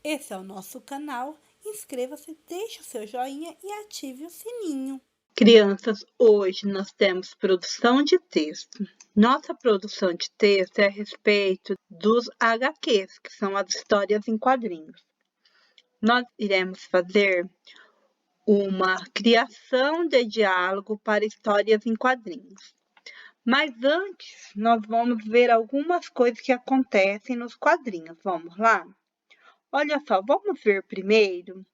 Esse é o nosso canal. Inscreva-se, deixe o seu joinha e ative o sininho. Crianças, hoje nós temos produção de texto. Nossa produção de texto é a respeito dos HQs, que são as histórias em quadrinhos. Nós iremos fazer uma criação de diálogo para histórias em quadrinhos. Mas antes, nós vamos ver algumas coisas que acontecem nos quadrinhos. Vamos lá? Olha só, vamos ver primeiro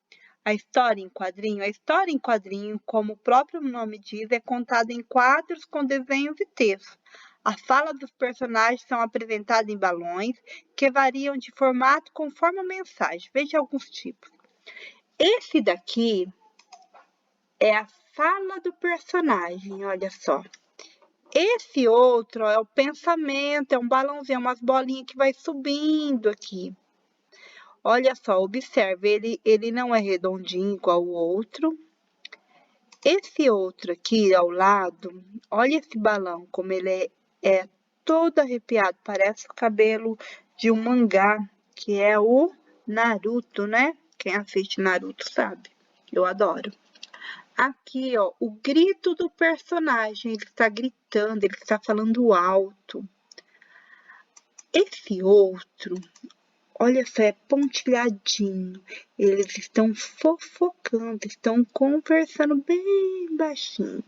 a história em quadrinho. A história em quadrinho, como o próprio nome diz, é contada em quadros com desenhos e textos. As falas dos personagens são apresentadas em balões que variam de formato conforme a mensagem. Veja alguns tipos. Esse daqui é a fala do personagem, olha só. Esse outro é o pensamento, é um balãozinho, umas bolinhas que vai subindo aqui. Olha só, observe, ele não é redondinho igual o outro. Esse outro aqui ao lado, olha esse balão, como ele é todo arrepiado, parece o cabelo de um mangá, que é o Naruto, né? Quem assiste Naruto sabe, eu adoro. Aqui, ó, o grito do personagem, ele está gritando, ele está falando alto. Esse outro, olha só, é pontilhadinho. Eles estão fofocando, estão conversando bem baixinho.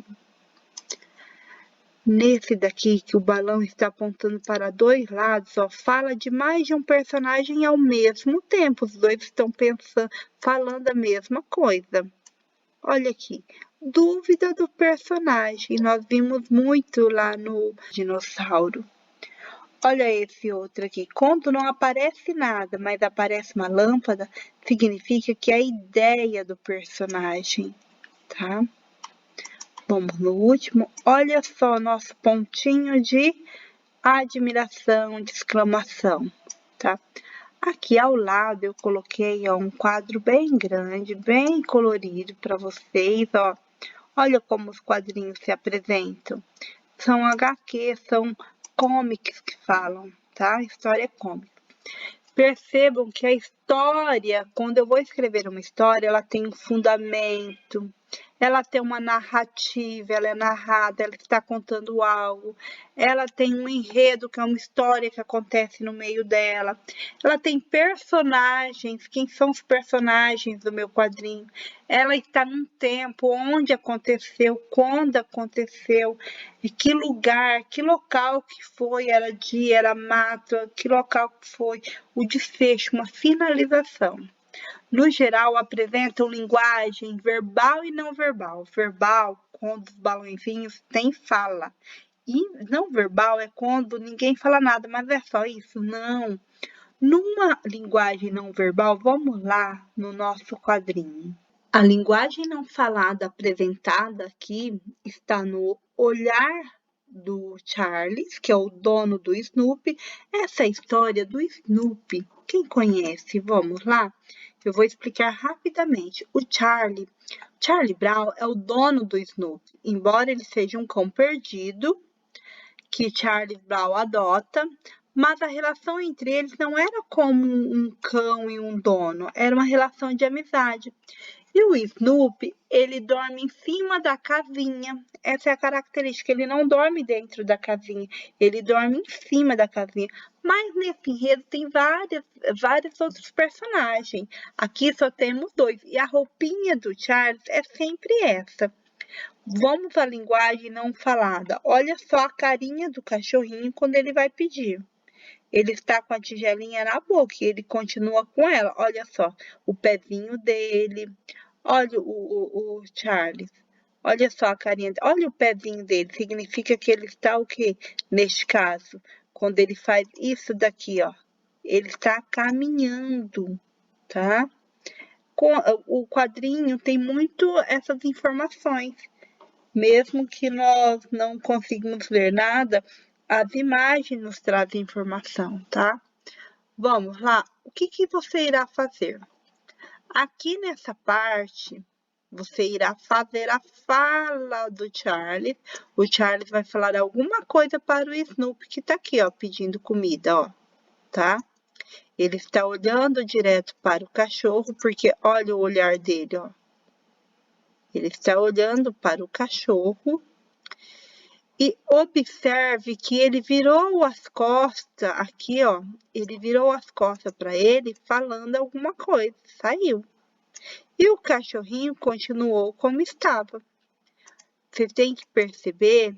Nesse daqui, que o balão está apontando para dois lados, ó, fala de mais de um personagem ao mesmo tempo. Os dois estão pensando, falando a mesma coisa. Olha aqui, dúvida do personagem. Nós vimos muito lá no dinossauro. Olha esse outro aqui. Quando não aparece nada, mas aparece uma lâmpada, significa que é a ideia do personagem, tá? Vamos no último. Olha só nosso pontinho de admiração, de exclamação, tá? Aqui ao lado eu coloquei, ó, um quadro bem grande, bem colorido para vocês, ó. Olha como os quadrinhos se apresentam. São HQ, são comics que falam, tá? História é comic. Percebam que a história, quando eu vou escrever uma história, ela tem um fundamento, ela tem uma narrativa, ela é narrada, ela está contando algo, ela tem um enredo, que é uma história que acontece no meio dela, ela tem personagens, quem são os personagens do meu quadrinho, ela está num tempo, onde aconteceu, quando aconteceu, e que lugar, que local que foi, era dia, era mato, que local que foi, o desfecho, uma finalização. No geral, apresentam linguagem verbal e não verbal. Verbal, quando os balãozinhos têm fala. E não verbal é quando ninguém fala nada, mas é só isso? Não. Numa linguagem não verbal, vamos lá no nosso quadrinho. A linguagem não falada apresentada aqui está no olhar do Charles, que é o dono do Snoopy. Essa é a história do Snoopy. Quem conhece? Vamos lá? Eu vou explicar rapidamente. O Charlie Brown é o dono do Snoopy. Embora ele seja um cão perdido, que Charlie Brown adota, mas a relação entre eles não era como um cão e um dono, era uma relação de amizade. E o Snoopy, ele dorme em cima da casinha. Essa é a característica, ele não dorme dentro da casinha, ele dorme em cima da casinha. Mas nesse enredo tem vários outros personagens. Aqui só temos dois. E a roupinha do Charles é sempre essa. Vamos à linguagem não falada. Olha só a carinha do cachorrinho quando ele vai pedir. Ele está com a tigelinha na boca e ele continua com ela. Olha só, o pezinho dele. Olha o Charles. Olha só a carinha. Olha o pezinho dele. Significa que ele está o quê? Neste caso, quando ele faz isso daqui, ó. Ele está caminhando, tá? O quadrinho tem muito essas informações. Mesmo que nós não conseguimos ler nada, as imagens nos trazem informação, tá? Vamos lá. O que você irá fazer? Aqui nessa parte, você irá fazer a fala do Charles. O Charles vai falar alguma coisa para o Snoopy que tá aqui, ó, pedindo comida, ó, tá? Ele está olhando direto para o cachorro, porque olha o olhar dele, ó. Ele está olhando para o cachorro e observe que ele virou as costas, aqui, ó, ele virou as costas para ele falando alguma coisa, saiu. E o cachorrinho continuou como estava. Você tem que perceber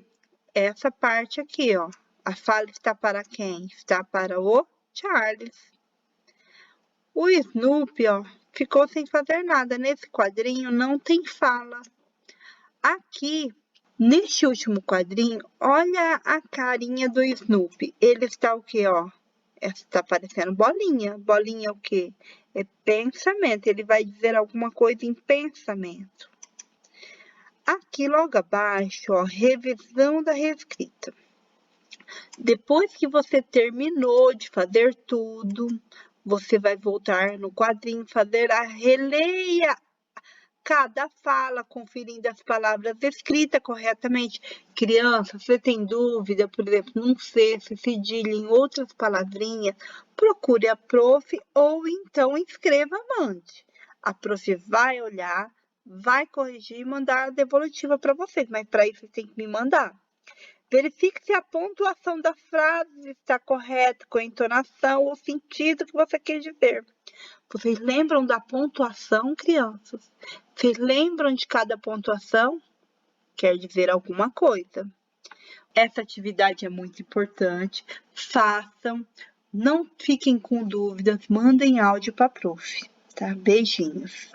essa parte aqui, ó. A fala está para quem? Está para o Charles. O Snoopy, ó, ficou sem fazer nada. Nesse quadrinho não tem fala. Aqui, neste último quadrinho, olha a carinha do Snoopy. Ele está o quê, ó? Está parecendo bolinha. Bolinha é o quê? É pensamento. Ele vai dizer alguma coisa em pensamento. Aqui logo abaixo, ó, revisão da reescrita. Depois que você terminou de fazer tudo, você vai voltar no quadrinho, fazer a releia cada fala, conferindo as palavras escritas corretamente. Criança, você tem dúvida, por exemplo, não sei se cedilha em outras palavrinhas, procure a prof ou então escreva, mande. A prof vai olhar, vai corrigir e mandar a devolutiva para vocês, mas para isso você tem que me mandar. Verifique se a pontuação da frase está correta, com a entonação ou sentido que você quer dizer. Vocês lembram da pontuação, crianças? Vocês lembram de cada pontuação? Quer dizer alguma coisa. Essa atividade é muito importante. Façam. Não fiquem com dúvidas. Mandem áudio para a prof. Tá? Beijinhos.